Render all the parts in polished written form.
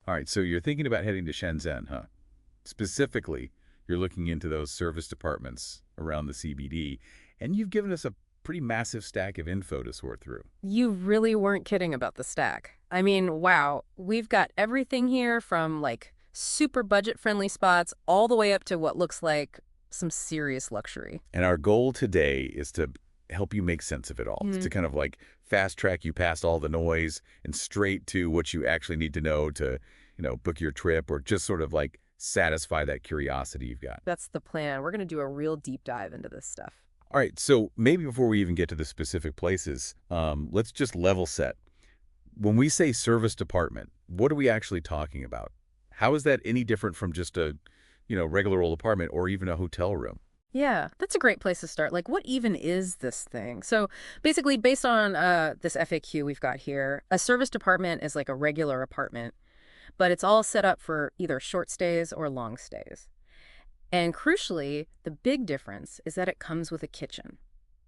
All right, so you're thinking about heading to Shenzhen, huh? Specifically, you're looking into those service departments around the CBD, and you've given us a pretty massive stack of info to sort through. You really weren't kidding about the stack. I mean, wow, we've got everything here from like super budget-friendly spots all the way up to what looks like some serious luxury. And our goal today is to help you make sense of it all, to kind of like fast track you past all the noise and straight to what you actually need to know to, book your trip or just sort of like satisfy that curiosity you've got. That's the plan. We're going to do a real deep dive into this stuff. All right, so maybe before we even get to the specific places, let's just level set. When we say service department, what are we actually talking about? How is that any different from just a, regular old apartment or even a hotel room? Yeah, that's a great place to start. Like, what even is this thing? So basically, based on this FAQ we've got here, a service department is like a regular apartment, but it's all set up for either short stays or long stays. And crucially, the big difference is that it comes with a kitchen.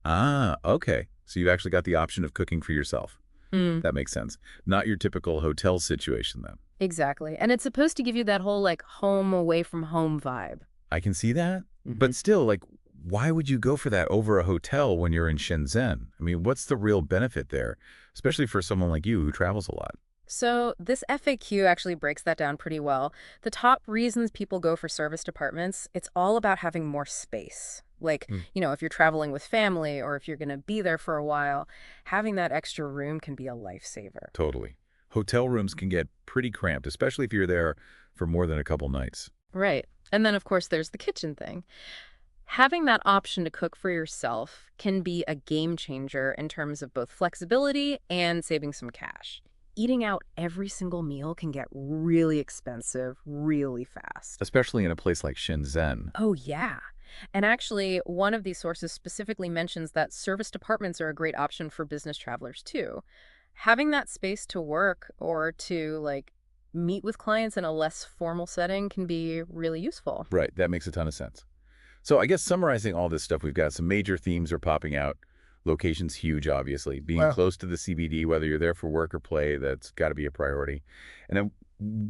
Ah, okay. So you've actually got the option of cooking for yourself. Mm. That makes sense. Not your typical hotel situation, then. Exactly. And it's supposed to give you that whole like home away from home vibe. I can see that. Hmm. But still, like, why would you go for that over a hotel when you're in Shenzhen? I mean, what's the real benefit there, especially for someone like you who travels a lot? So this FAQ actually breaks that down pretty well. The top reasons people go for service departments, it's all about having more space. Like, Hmm, if you're traveling with family or if you're going to be there for a while, having that extra room can be a lifesaver. totally. Hotel rooms can get pretty cramped, especially if you're there for more than a couple nights. Right. And then, of course, there's the kitchen thing. Having that option to cook for yourself can be a game changer in terms of both flexibility and saving some cash. Eating out every single meal can get really expensive really fast. Especially in a place like Shenzhen. Oh, yeah. And actually, one of these sources specifically mentions that service departments are a great option for business travelers too. Having that space to work or to like meet with clients in a less formal setting can be really useful. Right, that makes a ton of sense. So I guess summarizing all this stuff, we've got some major themes are popping out. Location's huge, obviously. Being Well, close to the CBD, whether you're there for work or play, that's got to be a priority. And then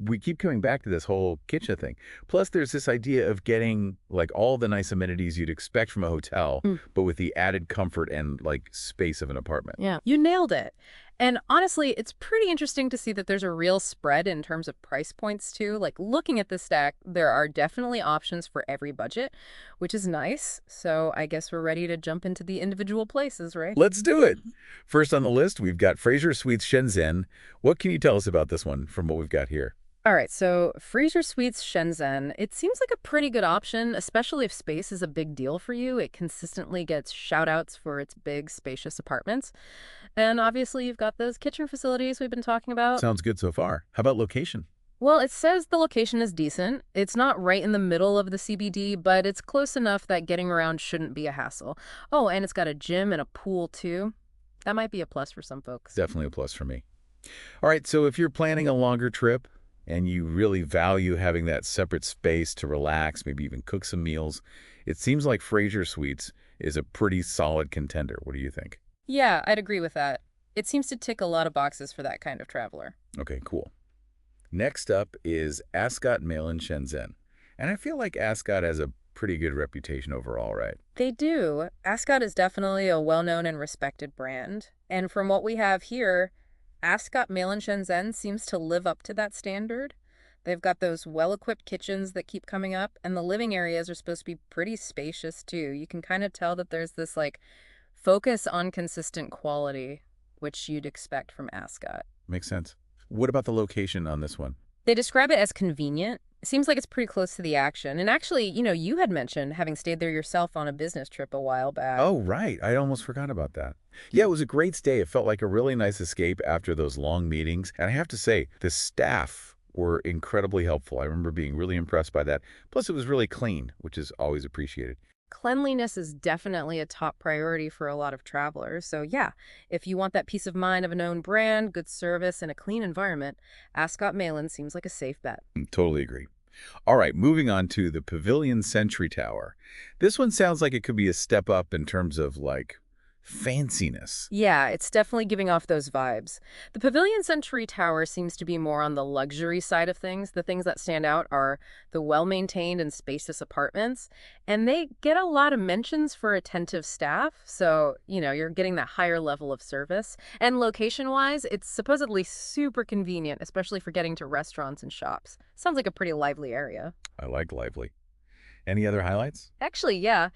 we keep coming back to this whole kitchen thing. Plus, there's this idea of getting like all the nice amenities you'd expect from a hotel, mm, but with the added comfort and like space of an apartment. yeah, you nailed it. And honestly, it's pretty interesting to see that there's a real spread in terms of price points too. Like looking at the stack, there are definitely options for every budget, which is nice. So I guess we're ready to jump into the individual places, right? Let's do it. First on the list, we've got Fraser Suites Shenzhen. What can you tell us about this one from what we've got here? All right, so Freezer Suites Shenzhen, it seems like a pretty good option, especially if space is a big deal for you. It consistently gets shout outs for its big, spacious apartments. And obviously, you've got those kitchen facilities we've been talking about. Sounds good so far. How about location? Well, it says the location is decent. It's not right in the middle of the CBD, but it's close enough that getting around shouldn't be a hassle. Oh, and it's got a gym and a pool, too. That might be a plus for some folks. Definitely a plus for me. All right, so if you're planning a longer trip and you really value having that separate space to relax, maybe even cook some meals, it seems like Fraser Suites is a pretty solid contender. What do you think? Yeah, I'd agree with that. It seems to tick a lot of boxes for that kind of traveler. Okay, cool. Next up is Ascot Mail in Shenzhen. And I feel like Ascot has a pretty good reputation overall, right? They do. Ascot is definitely a well-known and respected brand. And from what we have here, Ascot Mail in Shenzhen seems to live up to that standard. They've got those well-equipped kitchens that keep coming up, and the living areas are supposed to be pretty spacious too. You can kind of tell that there's this like focus on consistent quality, which you'd expect from Ascot. Makes sense. What about the location on this one? They describe it as convenient. It seems like it's pretty close to the action. And actually, you had mentioned having stayed there yourself on a business trip a while back. Oh, right. I almost forgot about that. Yeah, it was a great stay. It felt like a really nice escape after those long meetings. And I have to say, the staff were incredibly helpful. I remember being really impressed by that. Plus, it was really clean, which is always appreciated. Cleanliness is definitely a top priority for a lot of travelers. So yeah, if you want that peace of mind of a known brand, good service, and a clean environment, Ascot Malin seems like a safe bet. Totally agree. All right, moving on to the Pavilion Century Tower. This one sounds like it could be a step up in terms of like fanciness. Yeah, it's definitely giving off those vibes. The Pavilion Century Tower seems to be more on the luxury side of things. The things that stand out are the well-maintained and spacious apartments, and they get a lot of mentions for attentive staff. So, you're getting that higher level of service. And location-wise, it's supposedly super convenient, especially for getting to restaurants and shops. Sounds like a pretty lively area. I like lively. Any other highlights? Actually, yeah.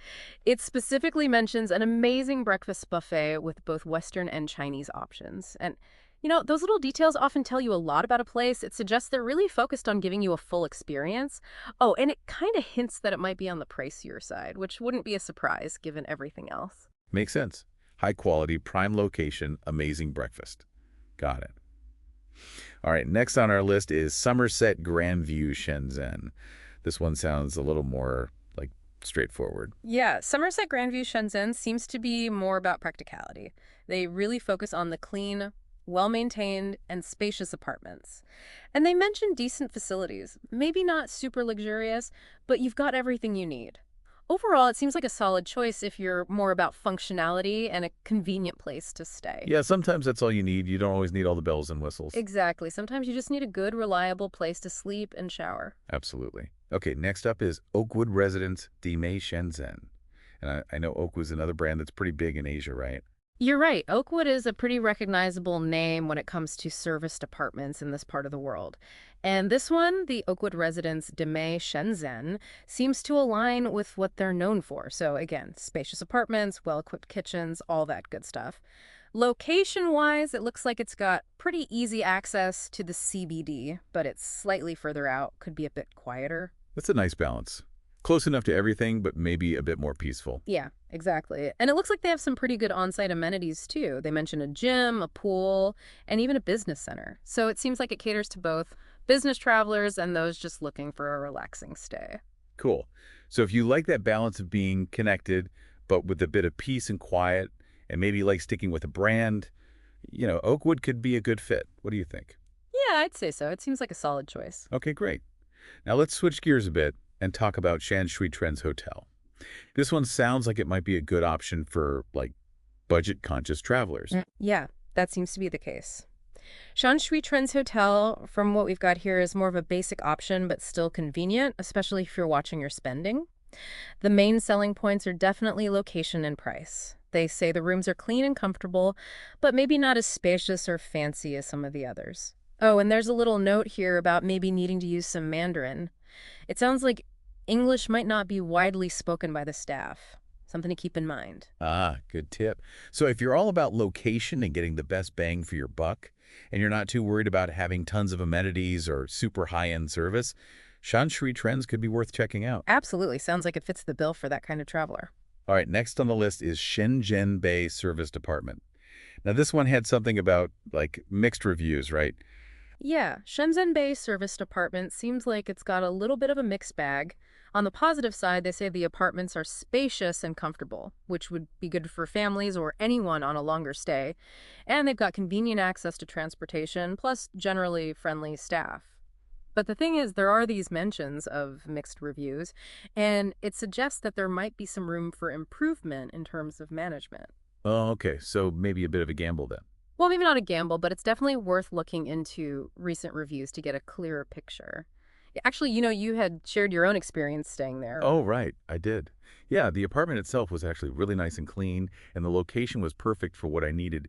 It specifically mentions an amazing breakfast buffet with both Western and Chinese options. And, those little details often tell you a lot about a place. It suggests they're really focused on giving you a full experience. Oh, and it kind of hints that it might be on the pricier side, which wouldn't be a surprise given everything else. Makes sense. High quality, prime location, amazing breakfast. Got it. All right, next on our list is Somerset Grandview Shenzhen. This one sounds a little more like straightforward. Yeah, Somerset Grandview Shenzhen seems to be more about practicality. They really focus on the clean, well-maintained, and spacious apartments. And they mention decent facilities. Maybe not super luxurious, but you've got everything you need. Overall, it seems like a solid choice if you're more about functionality and a convenient place to stay. Yeah, sometimes that's all you need. You don't always need all the bells and whistles. Exactly. Sometimes you just need a good, reliable place to sleep and shower. Absolutely. Okay, next up is Oakwood Residence Dimei Shenzhen. And I know Oakwood's another brand that's pretty big in Asia, right? You're right. Oakwood is a pretty recognizable name when it comes to serviced apartments in this part of the world. And this one, the Oakwood Residence Demei Shenzhen, seems to align with what they're known for. So again, spacious apartments, well-equipped kitchens, all that good stuff. Location-wise, it looks like it's got pretty easy access to the CBD, but it's slightly further out, could be a bit quieter. That's a nice balance. Close enough to everything, but maybe a bit more peaceful. Yeah, exactly. And it looks like they have some pretty good on-site amenities too. They mention a gym, a pool, and even a business center. So it seems like it caters to both business travelers and those just looking for a relaxing stay. Cool. So if you like that balance of being connected, but with a bit of peace and quiet, and maybe like sticking with a brand, Oakwood could be a good fit. What do you think? Yeah, I'd say so. It seems like a solid choice. Okay, great. Now let's switch gears a bit and talk about Shanshui Trends Hotel. This one sounds like it might be a good option for, like, budget-conscious travelers. Yeah, that seems to be the case. Shanshui Trends Hotel, from what we've got here, is more of a basic option, but still convenient, especially if you're watching your spending. The main selling points are definitely location and price. They say the rooms are clean and comfortable, but maybe not as spacious or fancy as some of the others. Oh, and there's a little note here about maybe needing to use some Mandarin. It sounds like English might not be widely spoken by the staff. Something to keep in mind. Ah, good tip. So if you're all about location and getting the best bang for your buck, and you're not too worried about having tons of amenities or super high-end service, Shanshui Trends could be worth checking out. Absolutely. Sounds like it fits the bill for that kind of traveler. All right, next on the list is Shenzhen Bay Service Department. Now, this one had something about, like, mixed reviews, right? Yeah, Shenzhen Bay Service Department seems like it's got a little bit of a mixed bag. On the positive side, they say the apartments are spacious and comfortable, which would be good for families or anyone on a longer stay. And they've got convenient access to transportation, plus generally friendly staff. But the thing is, there are these mentions of mixed reviews, and it suggests that there might be some room for improvement in terms of management. Oh, okay, so maybe a bit of a gamble then. Well, maybe not a gamble, but it's definitely worth looking into recent reviews to get a clearer picture. Actually, you had shared your own experience staying there. Oh, right, I did. Yeah, the apartment itself was actually really nice and clean, and the location was perfect for what I needed.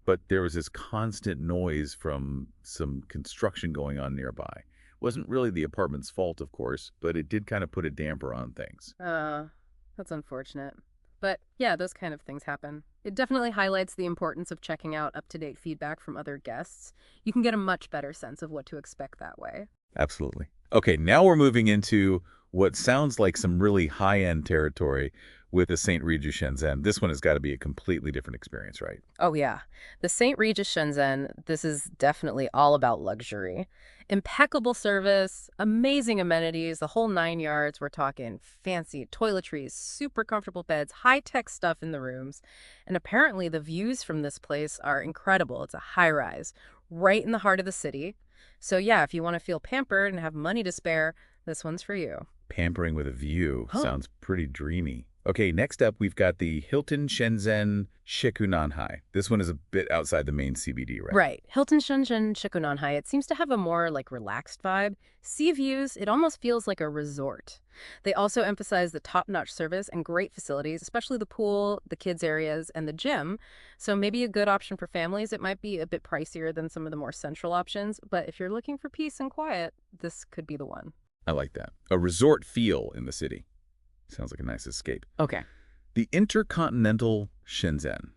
But there was this constant noise from some construction going on nearby. Wasn't really the apartment's fault, of course, but it did kind of put a damper on things. That's unfortunate. But yeah, those kind of things happen. It definitely highlights the importance of checking out up-to-date feedback from other guests. You can get a much better sense of what to expect that way. Absolutely. Okay, now we're moving into what sounds like some really high-end territory with the St. Regis Shenzhen. This one has got to be a completely different experience, right? Oh yeah, the St. Regis Shenzhen, this is definitely all about luxury. Impeccable service, amazing amenities, the whole 9 yards. We're talking fancy toiletries, super comfortable beds, high-tech stuff in the rooms. And apparently the views from this place are incredible. It's a high-rise, right in the heart of the city. So yeah, if you want to feel pampered and have money to spare, this one's for you. Pampering with a view Huh. sounds pretty dreamy. Okay, next up, we've got the Hilton Shenzhen Shikunanhai. This one is a bit outside the main CBD, right? Right. Hilton Shenzhen Shikunanhai, it seems to have a more relaxed vibe. Sea views, it almost feels like a resort. They also emphasize the top-notch service and great facilities, especially the pool, the kids areas, and the gym. So maybe a good option for families. It might be a bit pricier than some of the more central options, but if you're looking for peace and quiet, this could be the one. I like that. A resort feel in the city. Sounds like a nice escape. Okay. The Intercontinental Shenzhen.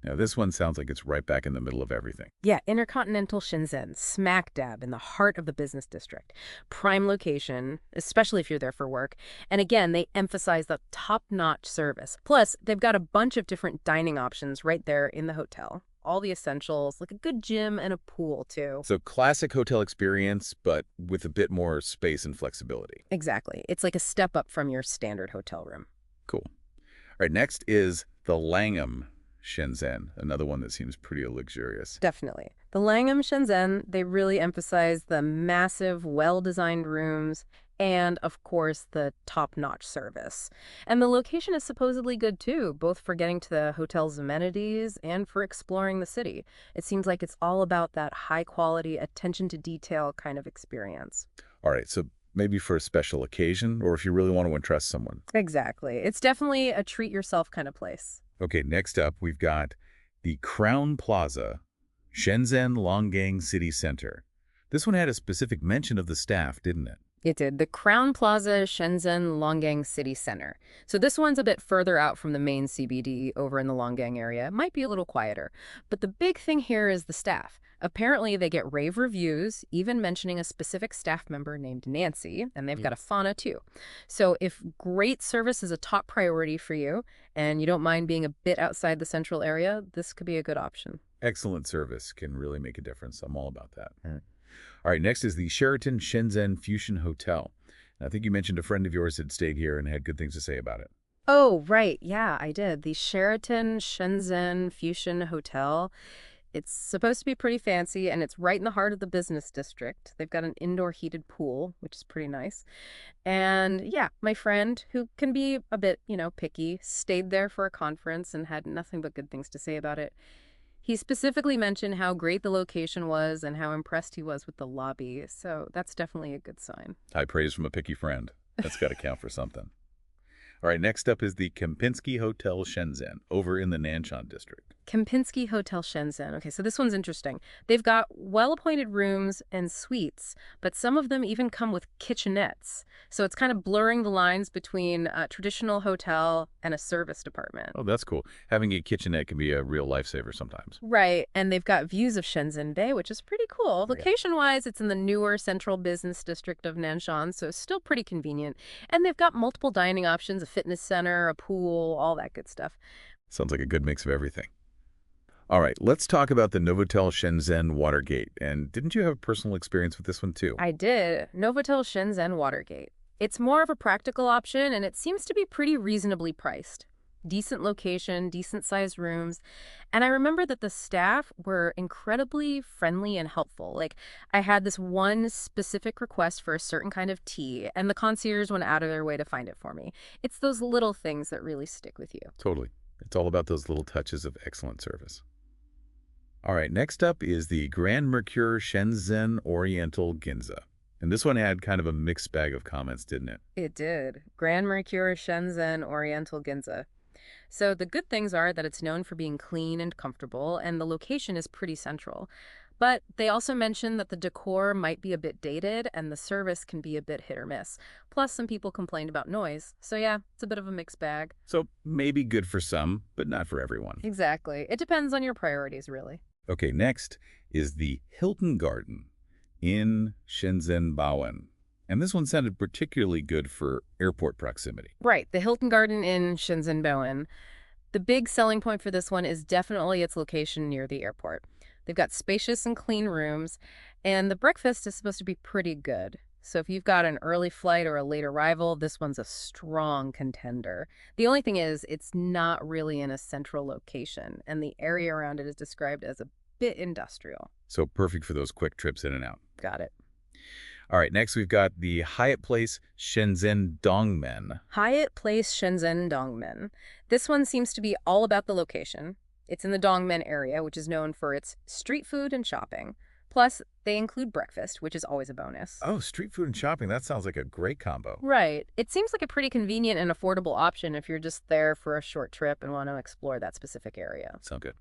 Now, this one sounds like it's right back in the middle of everything. Yeah, Intercontinental Shenzhen, smack dab in the heart of the business district. Prime location, especially if you're there for work. And again, they emphasize the top-notch service. Plus, they've got a bunch of different dining options right there in the hotel. All the essentials, like a good gym and a pool, too. So classic hotel experience, but with a bit more space and flexibility. Exactly. It's like a step up from your standard hotel room. Cool. All right, next is the Langham Shenzhen, another one that seems pretty luxurious. Definitely. The Langham Shenzhen, they really emphasize the massive, well-designed rooms and, of course, the top-notch service. And the location is supposedly good too, both for getting to the hotel's amenities and for exploring the city. It seems like it's all about that high-quality, attention-to-detail kind of experience. All right, so maybe for a special occasion or if you really want to impress someone. Exactly. It's definitely a treat-yourself kind of place. Okay, next up, we've got the Crown Plaza, Shenzhen Longgang City Center. This one had a specific mention of the staff, didn't it? It did. The Crown Plaza Shenzhen Longgang City Center. So this one's a bit further out from the main CBD over in the Longgang area. It might be a little quieter. But the big thing here is the staff. Apparently, they get rave reviews, even mentioning a specific staff member named Nancy, and they've got a fauna too. So if great service is a top priority for you and you don't mind being a bit outside the central area, this could be a good option. Excellent service can really make a difference. I'm all about that. All right, next is the Sheraton Shenzhen Fusion Hotel. I think you mentioned a friend of yours had stayed here and had good things to say about it. Oh, right. Yeah, I did. The Sheraton Shenzhen Fusion Hotel. It's supposed to be pretty fancy, and it's right in the heart of the business district. They've got an indoor heated pool, which is pretty nice. And yeah, my friend, who can be a bit, picky, stayed there for a conference and had nothing but good things to say about it. He specifically mentioned how great the location was and how impressed he was with the lobby, so that's definitely a good sign. High praise from a picky friend. That's got to count for something. All right, next up is the Kempinski Hotel Shenzhen over in the Nanshan district. Kempinski Hotel Shenzhen. Okay, so this one's interesting. They've got well-appointed rooms and suites, but some of them even come with kitchenettes. So it's kind of blurring the lines between a traditional hotel and a service department. Oh, that's cool. Having a kitchenette can be a real lifesaver sometimes. Right, and they've got views of Shenzhen Bay, which is pretty cool. Yeah. Location-wise, it's in the newer central business district of Nanshan, so it's still pretty convenient. And they've got multiple dining options, a fitness center, a pool, all that good stuff. Sounds like a good mix of everything. All right, let's talk about the Novotel Shenzhen Watergate. And didn't you have a personal experience with this one too? I did. Novotel Shenzhen Watergate. It's more of a practical option, and it seems to be pretty reasonably priced. Decent location, decent sized rooms. And I remember that the staff were incredibly friendly and helpful. Like, I had this one specific request for a certain kind of tea, and the concierge went out of their way to find it for me. It's those little things that really stick with you. Totally. It's all about those little touches of excellent service. All right, next up is the Grand Mercure Shenzhen Oriental Ginza. And this one had kind of a mixed bag of comments, didn't it? It did. Grand Mercure Shenzhen Oriental Ginza. So the good things are that it's known for being clean and comfortable, and the location is pretty central. But they also mentioned that the decor might be a bit dated and the service can be a bit hit or miss. Plus, some people complained about noise. So yeah, it's a bit of a mixed bag. So maybe good for some, but not for everyone. Exactly. It depends on your priorities, really. Okay, next is the Hilton Garden in Shenzhen Baoan. And this one sounded particularly good for airport proximity. Right, the Hilton Garden in Shenzhen Bowen. The big selling point for this one is definitely its location near the airport. They've got spacious and clean rooms, and the breakfast is supposed to be pretty good. So if you've got an early flight or a late arrival, this one's a strong contender. The only thing is, it's not really in a central location, and the area around it is described as a bit industrial. So perfect for those quick trips in and out. Got it. All right, next we've got the Hyatt Place Shenzhen Dongmen. Hyatt Place Shenzhen Dongmen. This one seems to be all about the location. It's in the Dongmen area, which is known for its street food and shopping. Plus, they include breakfast, which is always a bonus. Oh, street food and shopping. That sounds like a great combo. Right. It seems like a pretty convenient and affordable option if you're just there for a short trip and want to explore that specific area. Sound good.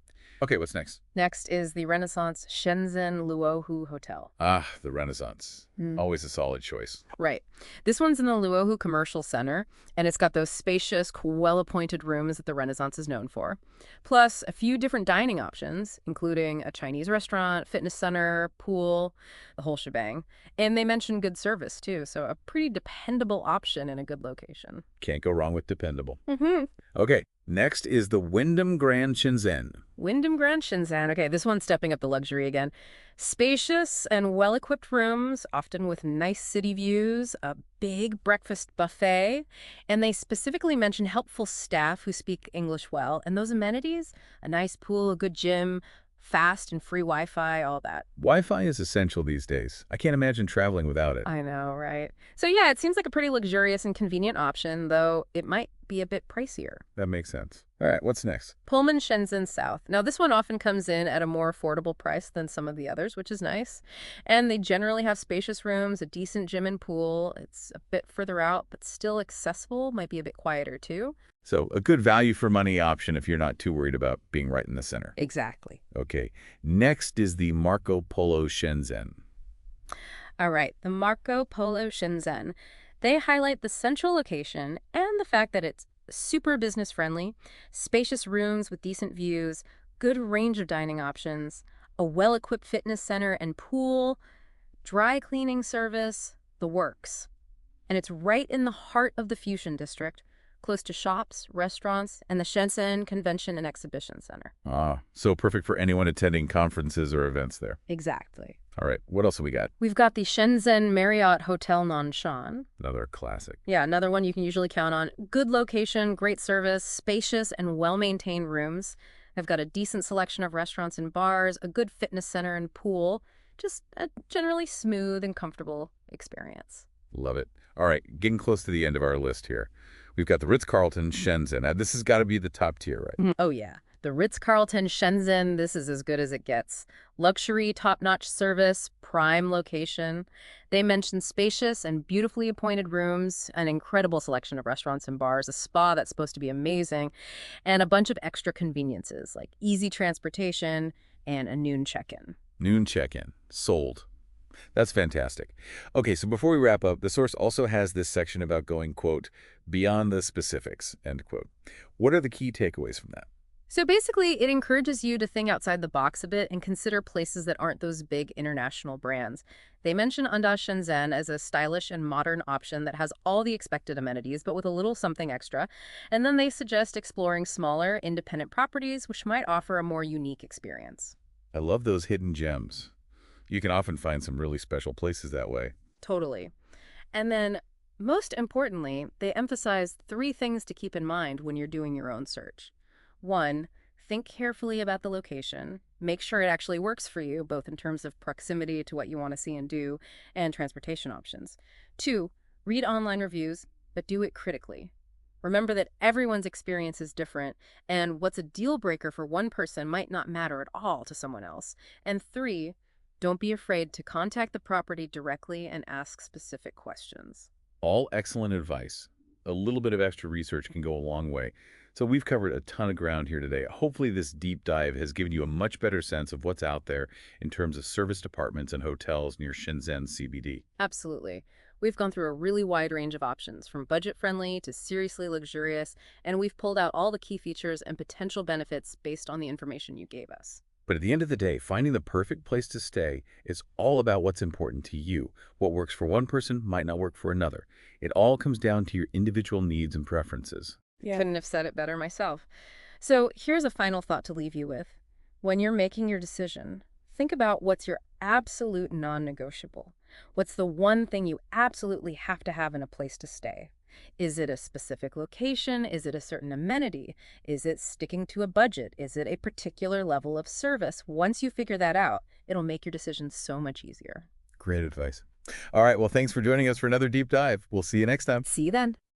Okay, what's next? Next is the Renaissance Shenzhen Luohu Hotel. Ah, the Renaissance. Mm. Always a solid choice. Right. This one's in the Luohu Commercial Center, and it's got those spacious, well-appointed rooms that the Renaissance is known for. Plus, a few different dining options, including a Chinese restaurant, fitness center, pool, the whole shebang. And they mention good service, too, so a pretty dependable option in a good location. Can't go wrong with dependable. Mm-hmm. Okay, next is the Wyndham Grand Shenzhen. Wyndham Grand Shenzhen. Okay, this one's stepping up the luxury again. Spacious and well-equipped rooms, often with nice city views, a big breakfast buffet, and they specifically mention helpful staff who speak English well. And those amenities, a nice pool, a good gym, fast and free Wi-Fi, all that. Wi-Fi is essential these days. I can't imagine traveling without it. I know, right? So yeah, it seems like a pretty luxurious and convenient option, though it might be a bit pricier. That makes sense. All right, what's next? Pullman Shenzhen South. Now, this one often comes in at a more affordable price than some of the others, which is nice. And they generally have spacious rooms, a decent gym and pool. It's a bit further out, but still accessible, might be a bit quieter too. So a good value for money option if you're not too worried about being right in the center. Exactly. Okay, next is the Marco Polo Shenzhen. All right, the Marco Polo Shenzhen. They highlight the central location and the fact that it's super business friendly, spacious rooms with decent views, good range of dining options, a well-equipped fitness center and pool, dry cleaning service, the works. And it's right in the heart of the Fusion District, close to shops, restaurants, and the Shenzhen Convention and Exhibition Center. Ah, so perfect for anyone attending conferences or events there. Exactly. All right, what else have we got? We've got the Shenzhen Marriott Hotel Nanshan. Another classic. Yeah, another one you can usually count on. Good location, great service, spacious and well-maintained rooms. They've got a decent selection of restaurants and bars, a good fitness center and pool. Just a generally smooth and comfortable experience. Love it. All right, getting close to the end of our list here. We've got the Ritz-Carlton Shenzhen. Now, this has got to be the top tier, right? Oh, yeah. The Ritz-Carlton Shenzhen, this is as good as it gets. Luxury, top-notch service, prime location. They mention spacious and beautifully appointed rooms, an incredible selection of restaurants and bars, a spa that's supposed to be amazing, and a bunch of extra conveniences like easy transportation and a noon check-in. Noon check-in. Sold. That's fantastic. Okay, so before we wrap up, the source also has this section about going, quote, beyond the specifics, end quote. What are the key takeaways from that? So basically, it encourages you to think outside the box a bit and consider places that aren't those big international brands. They mention Anda Shenzhen as a stylish and modern option that has all the expected amenities, but with a little something extra. And then they suggest exploring smaller, independent properties, which might offer a more unique experience. I love those hidden gems. You can often find some really special places that way. Totally. And then, most importantly, they emphasize 3 things to keep in mind when you're doing your own search. 1, think carefully about the location. Make sure it actually works for you, both in terms of proximity to what you want to see and do, and transportation options. 2, read online reviews, but do it critically. Remember that everyone's experience is different, and what's a deal breaker for one person might not matter at all to someone else. And 3, don't be afraid to contact the property directly and ask specific questions. All excellent advice. A little bit of extra research can go a long way. So we've covered a ton of ground here today. Hopefully this deep dive has given you a much better sense of what's out there in terms of service departments and hotels near Shenzhen CBD. Absolutely. We've gone through a really wide range of options, from budget-friendly to seriously luxurious, and we've pulled out all the key features and potential benefits based on the information you gave us. But at the end of the day, finding the perfect place to stay is all about what's important to you. What works for one person might not work for another. It all comes down to your individual needs and preferences. Yeah. Couldn't have said it better myself. So here's a final thought to leave you with. When you're making your decision, think about what's your absolute non-negotiable. What's the one thing you absolutely have to have in a place to stay? Is it a specific location? Is it a certain amenity? Is it sticking to a budget? Is it a particular level of service? Once you figure that out, it'll make your decision so much easier. Great advice. All right, well, thanks for joining us for another deep dive. We'll see you next time. See you then.